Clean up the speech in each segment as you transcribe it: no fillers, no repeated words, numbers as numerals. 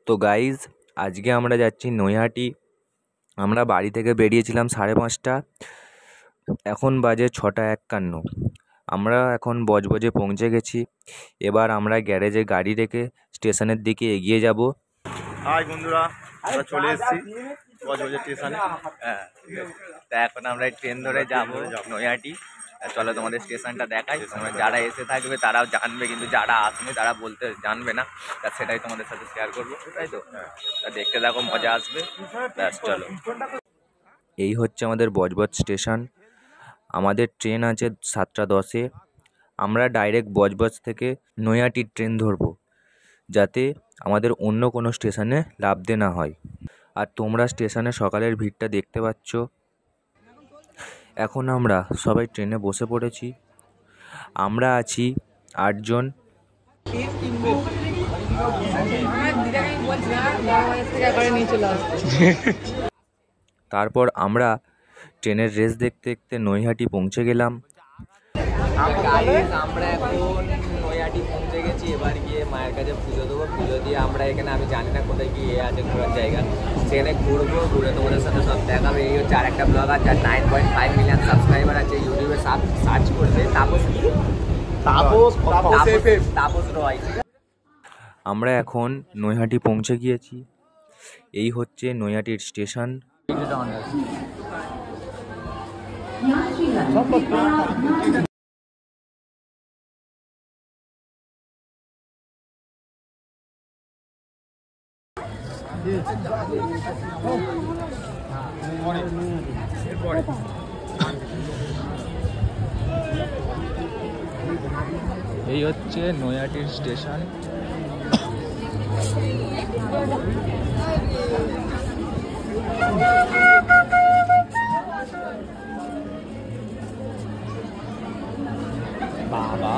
তো গাইজ, আজকে আমরা যাচ্ছি নৈহাটি। আমরা বাড়ি থেকে বেরিয়েছিলাম 5:30। এখন বাজে 6:51। আমরা এখন বজবজে পৌঁছে গেছি। এবার আমরা গ্যারেজে গাড়ি রেখে স্টেশনের দিকে এগিয়ে যাব। হাই বন্ধুরা, আমরা চলে এসেছি বজবজে স্টেশনে। হ্যাঁ, তা এখন আমরা ট্রেন ধরে যাব নৈহাটি। চলো তোমাদের স্টেশনটা দেখাই। যারা এসে থাকবে তারাও জানবে, কিন্তু যারা আসেনি তারা বলতে জানবে না। তা সেটাই তোমাদের সাথে শেয়ার করবো, তাই তো? তা দেখতে থাকো, মজা আসবে। ব্যাস চলো। এই হচ্ছে আমাদের বজবজ স্টেশন। আমাদের ট্রেন আছে 7:10-এ। আমরা ডাইরেক্ট বজবজ থেকে নৈহাটির ট্রেন ধরবো, যাতে আমাদের অন্য কোনো স্টেশনে নামতে না হয়। আর তোমরা স্টেশনে সকালের ভিড়টা দেখতে পাচ্ছ। এখন আমরা সবাই ট্রেনে বসে পড়েছি। আমরা আছি 8 জন। তারপর আমরা ট্রেনের রেস দেখতে দেখতে নৈহাটি পৌঁছে গেলাম। আমরা এখন নৈহাটি পৌঁছে গেছি। এবার গিয়ে মায়ের কাছে পুজো দেবো। পুজো দিয়ে আমরা এখানে, আমি জানি না কোথায় গিয়ে আছে ঘোরার জায়গা, সেখানে ঘুরবো। ঘুরে তোমাদের সাথে সব দেখাবে। এই হচ্ছে আরেকটা ব্লগার, যার 9.5 মিলিয়ন সাবস্ক্রাইবার আছে। ইউটিউবে সার্চ করবে তাপস রয়। আমরা এখন নৈহাটি পৌঁছে গিয়েছি। এই হচ্ছে নৈহাটির স্টেশন। এই হচ্ছে নৈহাটির স্টেশন। বাবা,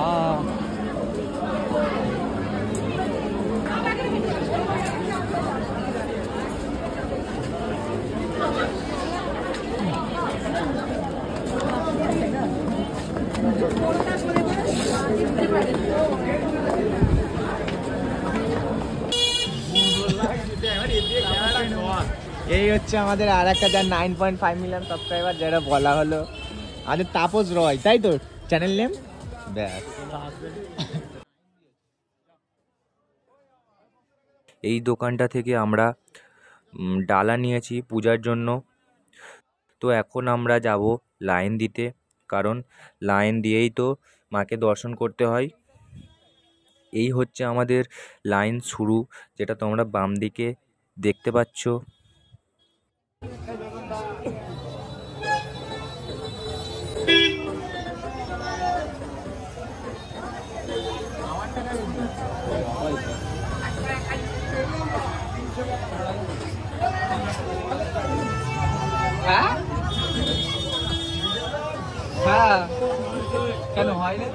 এই হচ্ছে আমাদের আর একটা, যার 9.5 মিলিয়ন সাবস্ক্রাইবার, যেটা বলা হলো আমাদের তাপস রয়, তাই তো চ্যানেল নেম। ব্যাস। এই দোকানটা থেকে আমরা ডালা নিয়েছি পূজার জন্য। তো এখন আমরা যাব লাইন দিতে, কারণ লাইন দিয়েই তো মাকে দর্শন করতে হয়। এই হচ্ছে আমাদের লাইন শুরু, যেটা তোমরা বাম দিকে দেখতে পাচ্ছ। হ্যাঁ, কেন হয় না?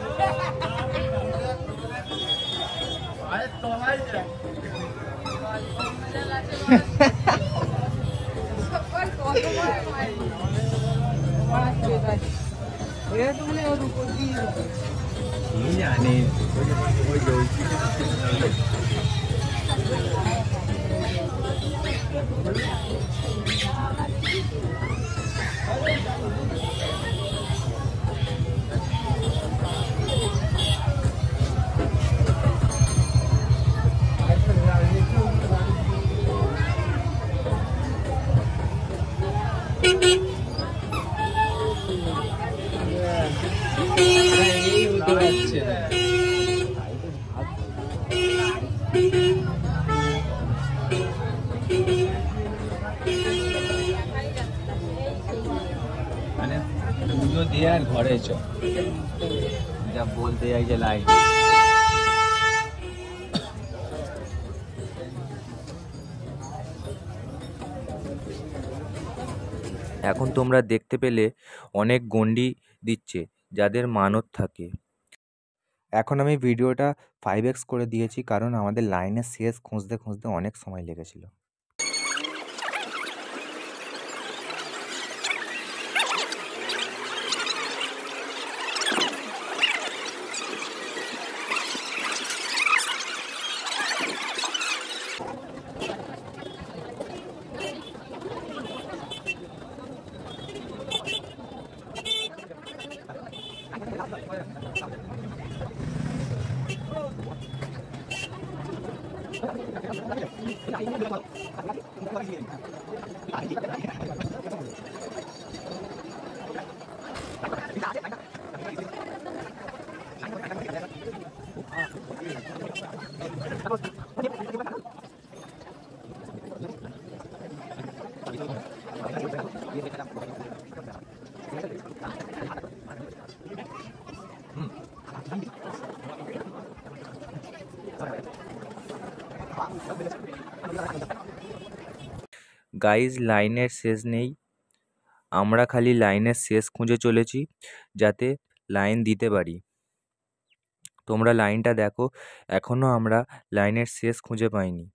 জানি মানে পুজো দিয়ে আর ঘরে চ, যা বলতে যাই যে লাইট। এখন তোমরা দেখতে পেলে অনেক গণ্ডি দিচ্ছে যাদের মানত থাকে। এখন আমি ভিডিওটা 5x করে দিয়েছি, কারণ আমাদের লাইনের শেষ খুঁজতে খুঁজতে অনেক সময় লেগেছিল। গাইজ লাইনের শেষ নেই, আমরা খালি লাইনের শেষ খুঁজে চলেছি যাতে লাইন দিতে পারি। তোমরা লাইনটা দেখো, এখনো আমরা লাইনের শেষ খুঁজে পাইনি।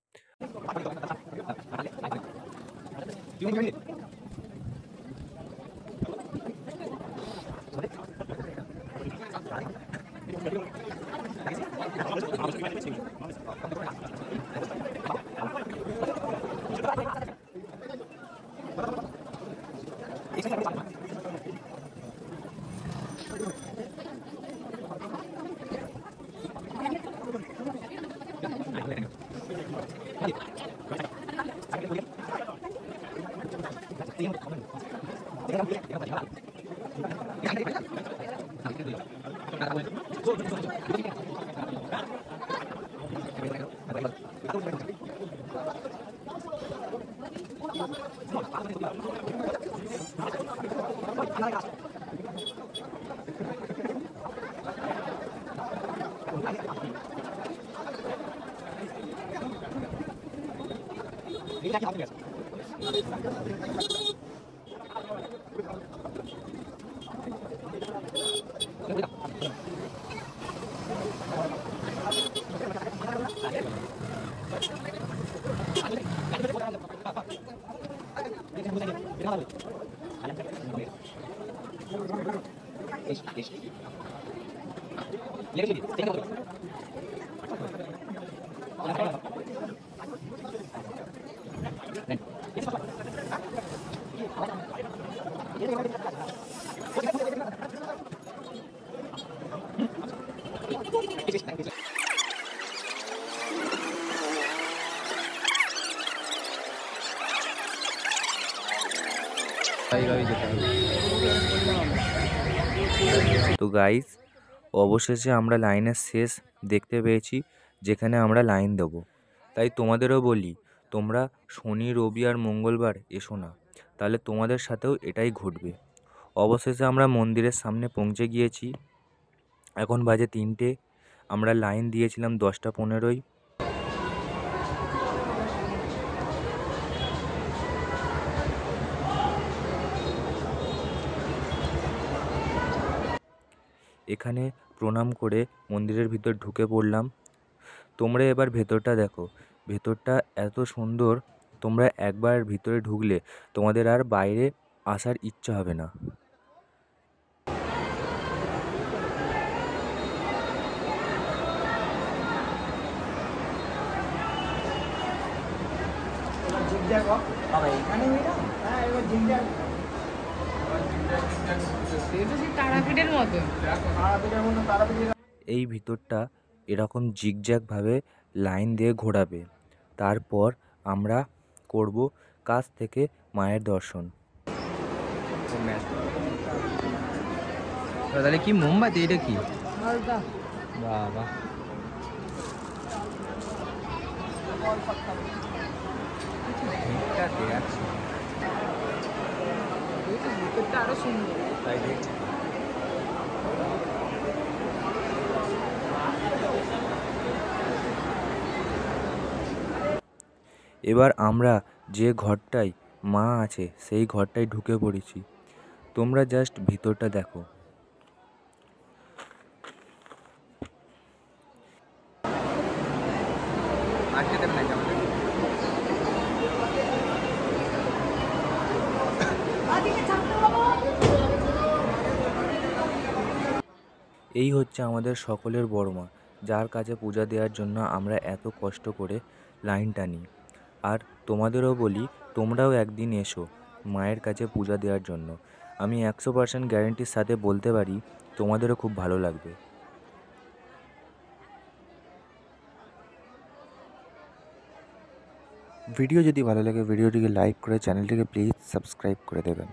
তো গাইস, অবশেষে আমরা লাইনের শেষ দেখতে পেয়েছি যেখানে আমরা লাইন দেব। তাই তোমাদেরও বলি, তোমরা শনি, রবি আর মঙ্গলবার এসো না, তাহলে তোমাদের সাথেও এটাই ঘটবে। অবশেষে আমরা মন্দিরের সামনে পৌঁছে গিয়েছি। এখন বাজে 3টে, আমরা লাইন দিয়েছিলাম 10টা 15-য়। এখানে প্রণাম করে মন্দিরের ভিতর ঢুকে পড়লাম। তোমরা এবার ভেতরটা দেখো, ভেতরটা এত সুন্দর, তোমরা একবার ভিতরে ঢুকলে তোমাদের আর বাইরে আসার ইচ্ছা হবে না। এই ভিতরটা এরকম জিগজ্যাগভাবে লাইন দিয়ে ঘোরাবে, তারপর আমরা করব কাছ থেকে মায়ের দর্শন। তাহলে কি মোমবাতি, এটা কি? বাবা, আরো সুন্দর। এবার আমরা যে ঘরটায় মা আছে সেই ঘরটায় ঢুকে পড়েছি। তোমরা জাস্ট ভিতরটা দেখো। এই হচ্ছে আমাদের সকলের বড় মা, যার কাছে পূজা দেওয়ার জন্য আমরা এত কষ্ট করে লাইন টানি। আর তোমাদেরও বলি, তোমরাও একদিন এসো মায়ের কাছে পূজা দেওয়ার জন্য। আমি 100% গ্যারেন্টির সাথে বলতে পারি তোমাদেরও খুব ভালো লাগবে। ভিডিও যদি ভালো লাগে ভিডিওটিকে লাইক করে চ্যানেলটিকে প্লিজ সাবস্ক্রাইব করে দেবেন।